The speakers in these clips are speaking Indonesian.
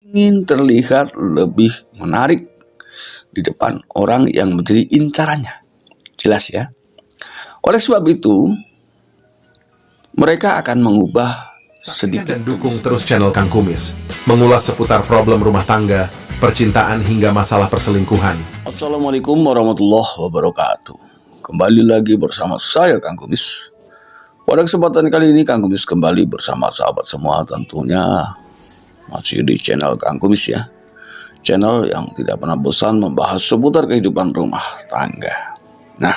ingin terlihat lebih menarik di depan orang yang menjadi incarannya. Jelas ya. Oleh sebab itu, mereka akan mengubah sedikit. Dan dukung terus channel Kang Kumis, mengulas seputar problem rumah tangga, percintaan hingga masalah perselingkuhan. Assalamualaikum warahmatullahi wabarakatuh. Kembali lagi bersama saya Kang Kumis. Pada kesempatan kali ini Kang Kumis kembali bersama sahabat semua, tentunya masih di channel Kang Kumis ya. Channel yang tidak pernah bosan membahas seputar kehidupan rumah tangga. Nah,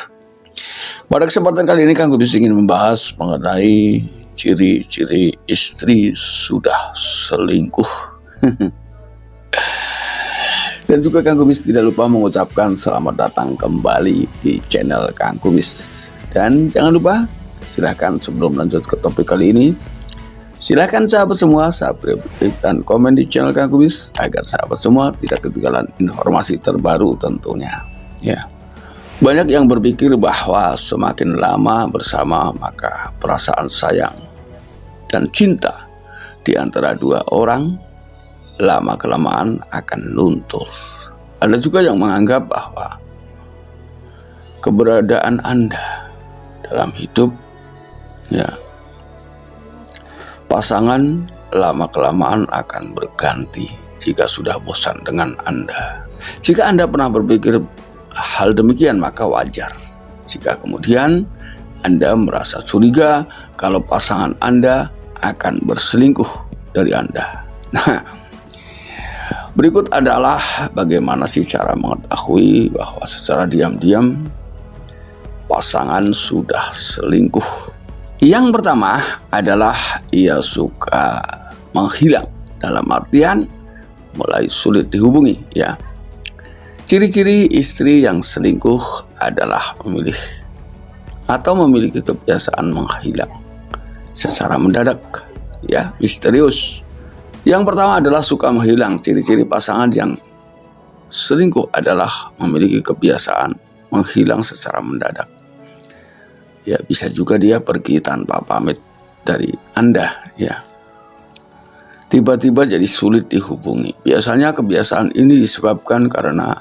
pada kesempatan kali ini Kang Kumis ingin membahas mengenai ciri-ciri istri sudah selingkuh. Dan juga Kang Kumis tidak lupa mengucapkan selamat datang kembali di channel Kang Kumis. Dan jangan lupa, silahkan sebelum lanjut ke topik kali ini, silahkan sahabat semua subscribe dan komen di channel Kang Kumis agar sahabat semua tidak ketinggalan informasi terbaru tentunya. Ya, banyak yang berpikir bahwa semakin lama bersama maka perasaan sayang dan cinta di antara dua orang lama-kelamaan akan luntur. Ada juga yang menganggap bahwa keberadaan Anda dalam hidup ya pasangan lama-kelamaan akan berganti jika sudah bosan dengan Anda. Jika Anda pernah berpikir hal demikian maka wajar jika kemudian Anda merasa curiga kalau pasangan Anda akan berselingkuh dari Anda. Nah, berikut adalah bagaimana sih cara mengetahui bahwa secara diam-diam pasangan sudah selingkuh. Yang pertama adalah ia suka menghilang, dalam artian mulai sulit dihubungi ya. Ciri-ciri istri yang selingkuh adalah memiliki kebiasaan menghilang secara mendadak ya, misterius. Yang pertama adalah suka menghilang. Ciri-ciri pasangan yang selingkuh adalah memiliki kebiasaan menghilang secara mendadak. Ya, bisa juga dia pergi tanpa pamit dari Anda ya. Tiba-tiba jadi sulit dihubungi. Biasanya kebiasaan ini disebabkan karena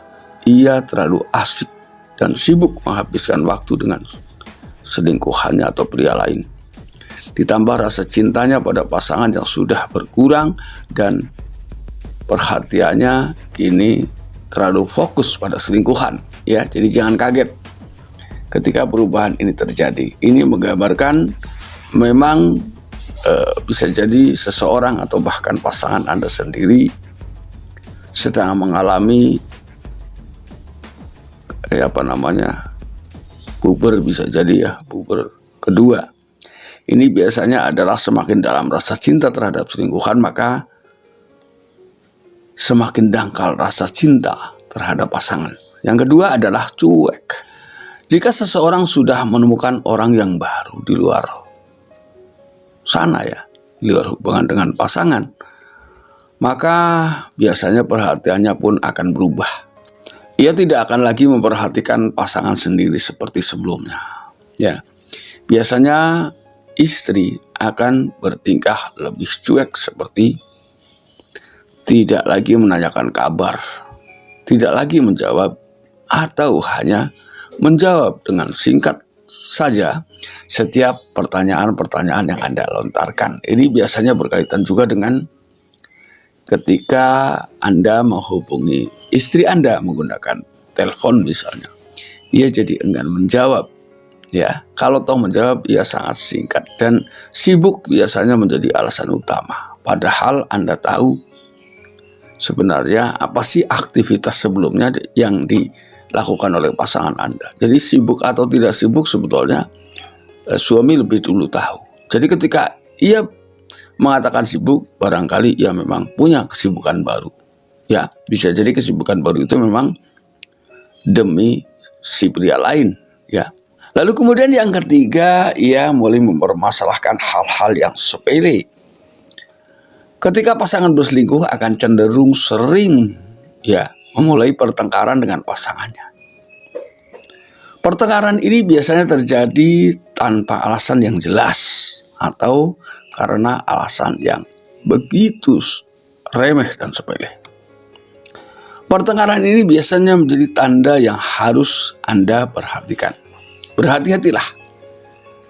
ia terlalu asik dan sibuk menghabiskan waktu dengan selingkuhannya atau pria lain. Ditambah rasa cintanya pada pasangan yang sudah berkurang dan perhatiannya kini terlalu fokus pada selingkuhan ya. Jadi jangan kaget ketika perubahan ini terjadi. Ini menggambarkan memang bisa jadi seseorang atau bahkan pasangan Anda sendiri sedang mengalami puber, bisa jadi ya, puber kedua. Ini biasanya adalah semakin dalam rasa cinta terhadap selingkuhan maka semakin dangkal rasa cinta terhadap pasangan. Yang kedua adalah cuek. Jika seseorang sudah menemukan orang yang baru di luar sana ya, di luar hubungan dengan pasangan, maka biasanya perhatiannya pun akan berubah. Ia tidak akan lagi memperhatikan pasangan sendiri seperti sebelumnya. Ya, biasanya istri akan bertingkah lebih cuek, seperti tidak lagi menanyakan kabar, tidak lagi menjawab, atau hanya menjawab dengan singkat saja setiap pertanyaan-pertanyaan yang Anda lontarkan. Ini biasanya berkaitan juga dengan ketika Anda menghubungi istri Anda menggunakan telepon misalnya. Ia jadi enggan menjawab. Ya, kalau toh menjawab ia sangat singkat dan sibuk biasanya menjadi alasan utama. Padahal Anda tahu sebenarnya apa sih aktivitas sebelumnya yang dilakukan oleh pasangan Anda. Jadi sibuk atau tidak sibuk sebetulnya suami lebih dulu tahu. Jadi ketika ia mengatakan sibuk, barangkali ia memang punya kesibukan baru. Ya, bisa jadi kesibukan baru itu memang demi si pria lain ya. Lalu kemudian yang ketiga, ia mulai mempermasalahkan hal-hal yang sepele. Ketika pasangan berselingkuh akan cenderung sering ya memulai pertengkaran dengan pasangannya. Pertengkaran ini biasanya terjadi tanpa alasan yang jelas atau karena alasan yang begitu remeh dan sepele. Pertengkaran ini biasanya menjadi tanda yang harus Anda perhatikan. Berhati-hatilah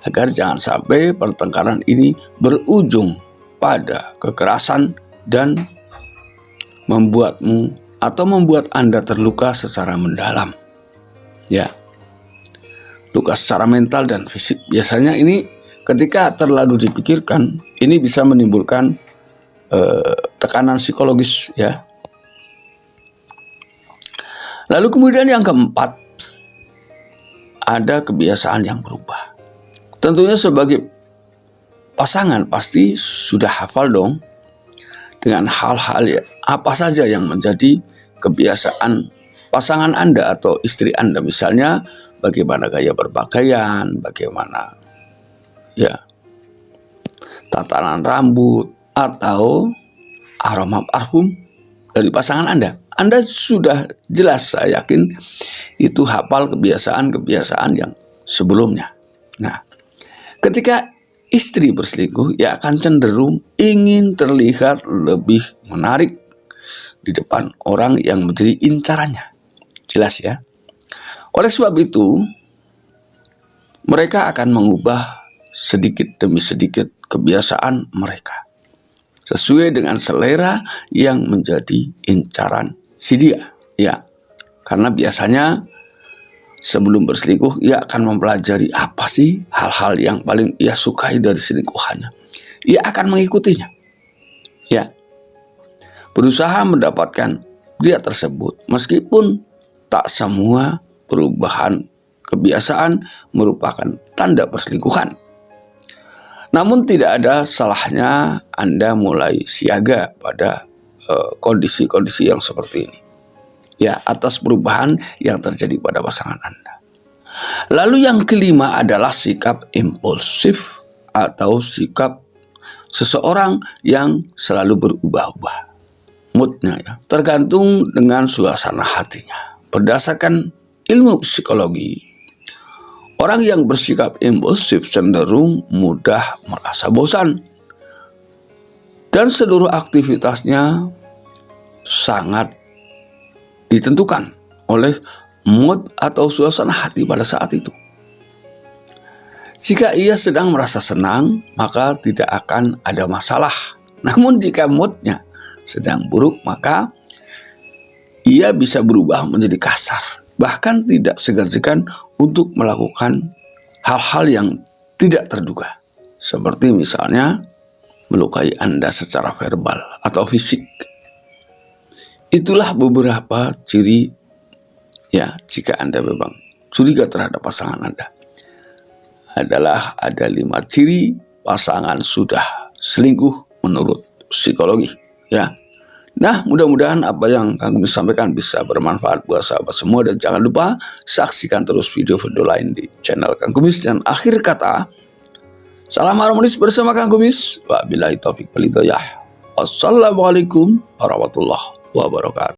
agar jangan sampai pertengkaran ini berujung pada kekerasan dan membuat Anda terluka secara mendalam. Ya. Luka secara mental dan fisik. Biasanya ini ketika terlalu dipikirkan, ini bisa menimbulkan tekanan psikologis, ya. Lalu kemudian yang keempat, ada kebiasaan yang berubah. Tentunya sebagai pasangan pasti sudah hafal dong dengan hal-hal apa saja yang menjadi kebiasaan pasangan Anda atau istri Anda. Misalnya bagaimana gaya berpakaian, bagaimana tatanan rambut, atau aroma parfum dari pasangan Anda. Anda sudah jelas, saya yakin itu hafal kebiasaan-kebiasaan yang sebelumnya. Nah, ketika istri berselingkuh, ia akan cenderung ingin terlihat lebih menarik di depan orang yang menjadi incarannya. Jelas ya. Oleh sebab itu, mereka akan mengubah sedikit demi sedikit kebiasaan mereka sesuai dengan selera yang menjadi incaran si dia. Ya, karena biasanya sebelum berselingkuh, ia akan mempelajari apa sih hal-hal yang paling ia sukai dari selingkuhannya. Ia akan mengikutinya. Ya, berusaha mendapatkan pria tersebut, meskipun tak semua perubahan kebiasaan merupakan tanda perselingkuhan. Namun tidak ada salahnya Anda mulai siaga pada kondisi-kondisi yang seperti ini. Ya, atas perubahan yang terjadi pada pasangan Anda. Lalu yang kelima adalah sikap impulsif atau sikap seseorang yang selalu berubah-ubah. Moodnya ya, tergantung dengan suasana hatinya. Berdasarkan ilmu psikologi, orang yang bersikap impulsif cenderung mudah merasa bosan dan seluruh aktivitasnya sangat ditentukan oleh mood atau suasana hati pada saat itu. Jika ia sedang merasa senang, maka tidak akan ada masalah. Namun jika moodnya sedang buruk, maka ia bisa berubah menjadi kasar. Bahkan tidak segan-segan untuk melakukan hal-hal yang tidak terduga. Seperti misalnya melukai Anda secara verbal atau fisik. Itulah beberapa ciri ya jika Anda memang curiga terhadap pasangan Anda. Adalah ada 5 ciri pasangan sudah selingkuh menurut psikologi, ya. Nah, mudah-mudahan apa yang kami sampaikan bisa bermanfaat buat sahabat semua, dan jangan lupa saksikan terus video-video lain di channel Kang Kumis. Dan akhir kata, salam harmonis bersama Kang Kumis. Wabillahi taufiq wal hidayah. Wassalamualaikum warahmatullahi wabarakatuh.